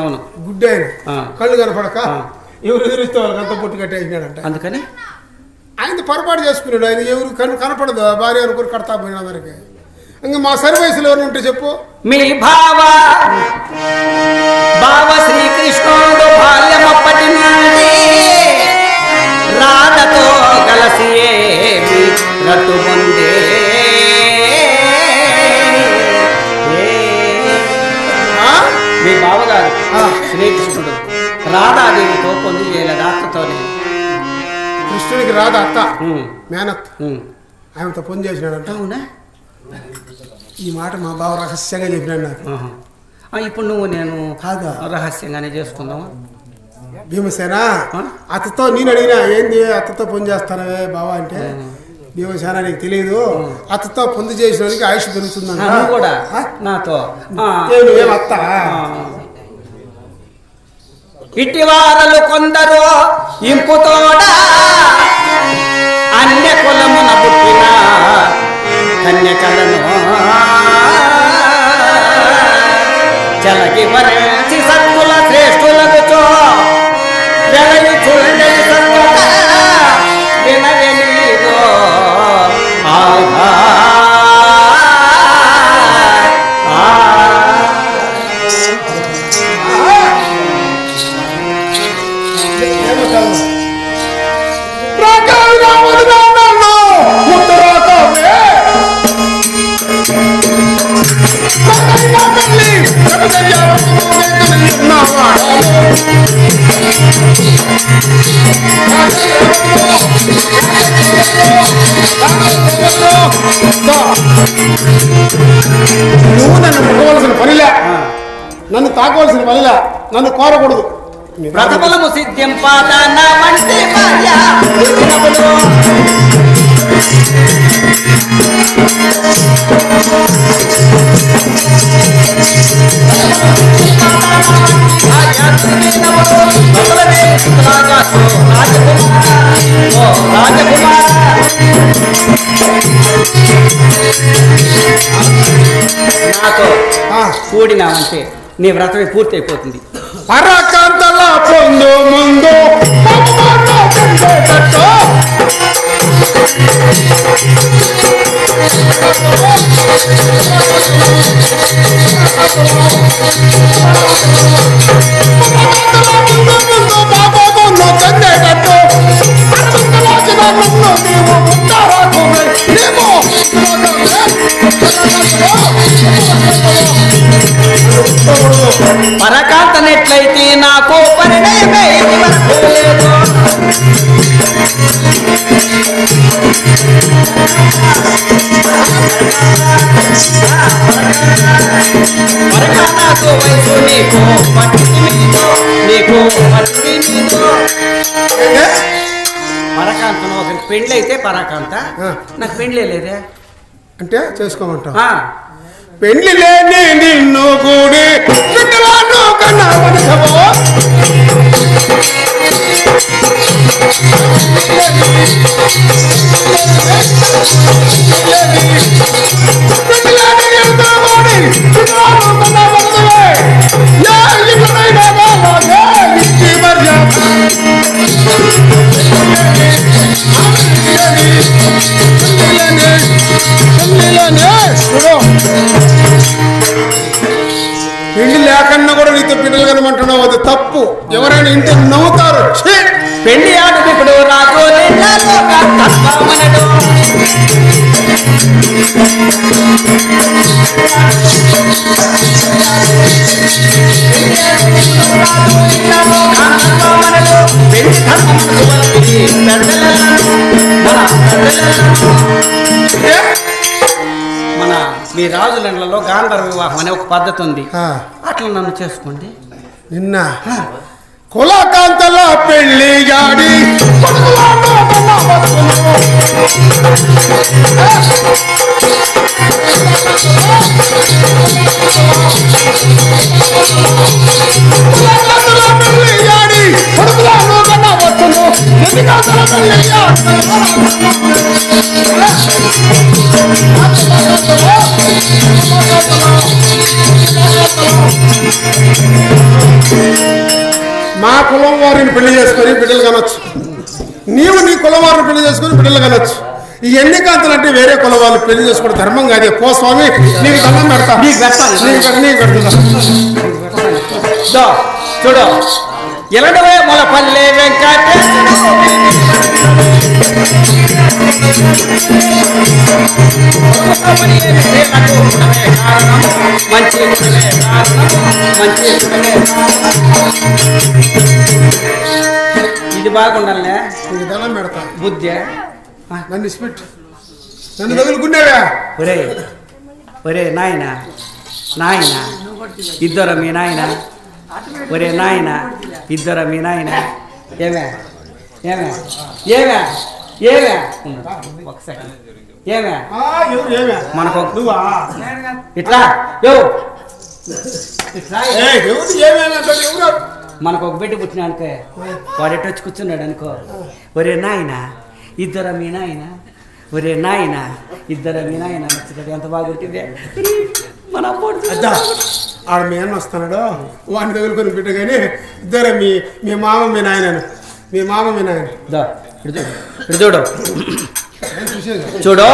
అవును, గుడ్డ ఆయన కళ్ళు కనపడక ఎవరు ఎదురుస్తే వాళ్ళకి అంత పొట్టు కట్టేసినాడంట. అందుకని ఆయన పొరపాటు చేసుకున్నాడు. ఆయన ఎవరు కనపడదు భార్య అనుకుని కడతా పోయిన అందరికి. ఇంకా మా సర్వీసులు ఎవరు ఉంటే చెప్పు. మీ బావ శ్రీకృష్ణుడు బాల్యమప్పటి నుండి రాధతో కలిసి రతు పొందే. మీ బావగారు శ్రీకృష్ణుడు రాధాదేవితో పొంది చేయలేదు, అత్తతోనే. కృష్ణుడికి రాధ అత్త మేనత్, ఆమెతో పొంది చేసినాడంట. అవునా? ఈ మాట మా బావ రహస్యంగా చెప్పినాడు నాకు. ఇప్పుడు నువ్వు నేను కాదా రహస్యంగానే చేసుకుందామా? భీమసేన అత్తతో నేను అడిగినా, ఏంది అత్తతో పొంది చేస్తానవే బావా అంటే, భీమసేన నీకు తెలియదు, అత్తతో పొంది చేసిన ఆయుష్ పెరుగుతుందంట. కూడా నాతో అత్త ఇటివారలు కొందరు ఇంపుతోడ అన్య కులమున పుట్టిన కన్యకలను చలకి వరించి సత్తుల శ్రేష్ఠులకు వెలయు చూడండి సంగత వినగలిదో. ఆహా నువ్వు నన్ను ముట్టవలసిన పనిలే, నన్ను తాకవలసిన పనిలే, నన్ను కోరకూడదు. ప్రతిఫలము సిద్ధ్యం పాదన వంటి నాతో కూడినామంటే నీ వ్రతమే పూర్తి అయిపోతుంది. పరకాంతలా పొందు ముందు పరకాంతనెట్లయితే నాకు పరిణయమే లేదు. పరకాంతకు వయసు నీకు పట్టి మీదో, నీకు పట్టి మీదో. పరకాంతను ఒకరికి పెళ్ళి అయితే పరకాంత, నాకు పెళ్ళే లేదే అంటే చేసుకోమంటా. పెళ్లి లేని నిన్ను కూడి కన్నా పెళ్లి లేకన్నా కూడా నీతో పిల్లలు కనమంటున్నావు, అది తప్పు. ఎవరైనా ఇంటి నవ్వుతారు. పెళ్లి ఆటప్పుడు రాజు మన మీ రాజులలో గాంధర్వ వివాహం అనే ఒక పద్ధతి ఉంది, అట్లా నన్ను చేసుకోండి. నిన్న కులకాంతలో పెళ్లి గాడి కులం వారిని పెళ్లి చేసుకొని బిడ్డలు కనొచ్చు, నీవు నీ కులం వారిని పెళ్లి చేసుకొని బిడ్డలు కనొచ్చు. ఈ ఎన్ని కాంతలు అంటే వేరే కులం వాళ్ళు పెళ్లి చేసుకోవడం ధర్మం కాదే. పో స్వామి, నీకు దండం పెడతా. నీకు పెడుతున్నా. చూడు ఎలాంటివే మొలపల్లె మంచి ఇది బాగుండాలనే. నీకు దండం పెడతా. బుద్ధి నన్ను ఇచ్చిపెట్టు, నన్ను తగులుకున్నావా? ఒరే ఒరే నాయన నాయన ఇద్దరు మీ నాయన, ఒరే నాయన ఇద్దరు మీ నాయన. ఏమే ఏమే ఏమే ఏమే ఒకసారి ఏమే మనకు నువ్వా ఇట్లా మనకు ఒక బిడ్డ పుట్టిన అనుకో, వాడు ఎట్టొచ్చి కూర్చున్నాడు అనుకో, ఒరే నాయన ఇద్దరు మీ నాయన, ఒరే నాయన ఇద్దరు మీ నాయన. ఎంత బాగుంటుంది మన ఆడ మీ అన్న వస్తున్నాడు, వాడిని తగులుకొని బిడ్డ కానీ ఇద్దరు మీ మామ మీ నాయన, మీ మామ మీ నాయన. చూడు చూడు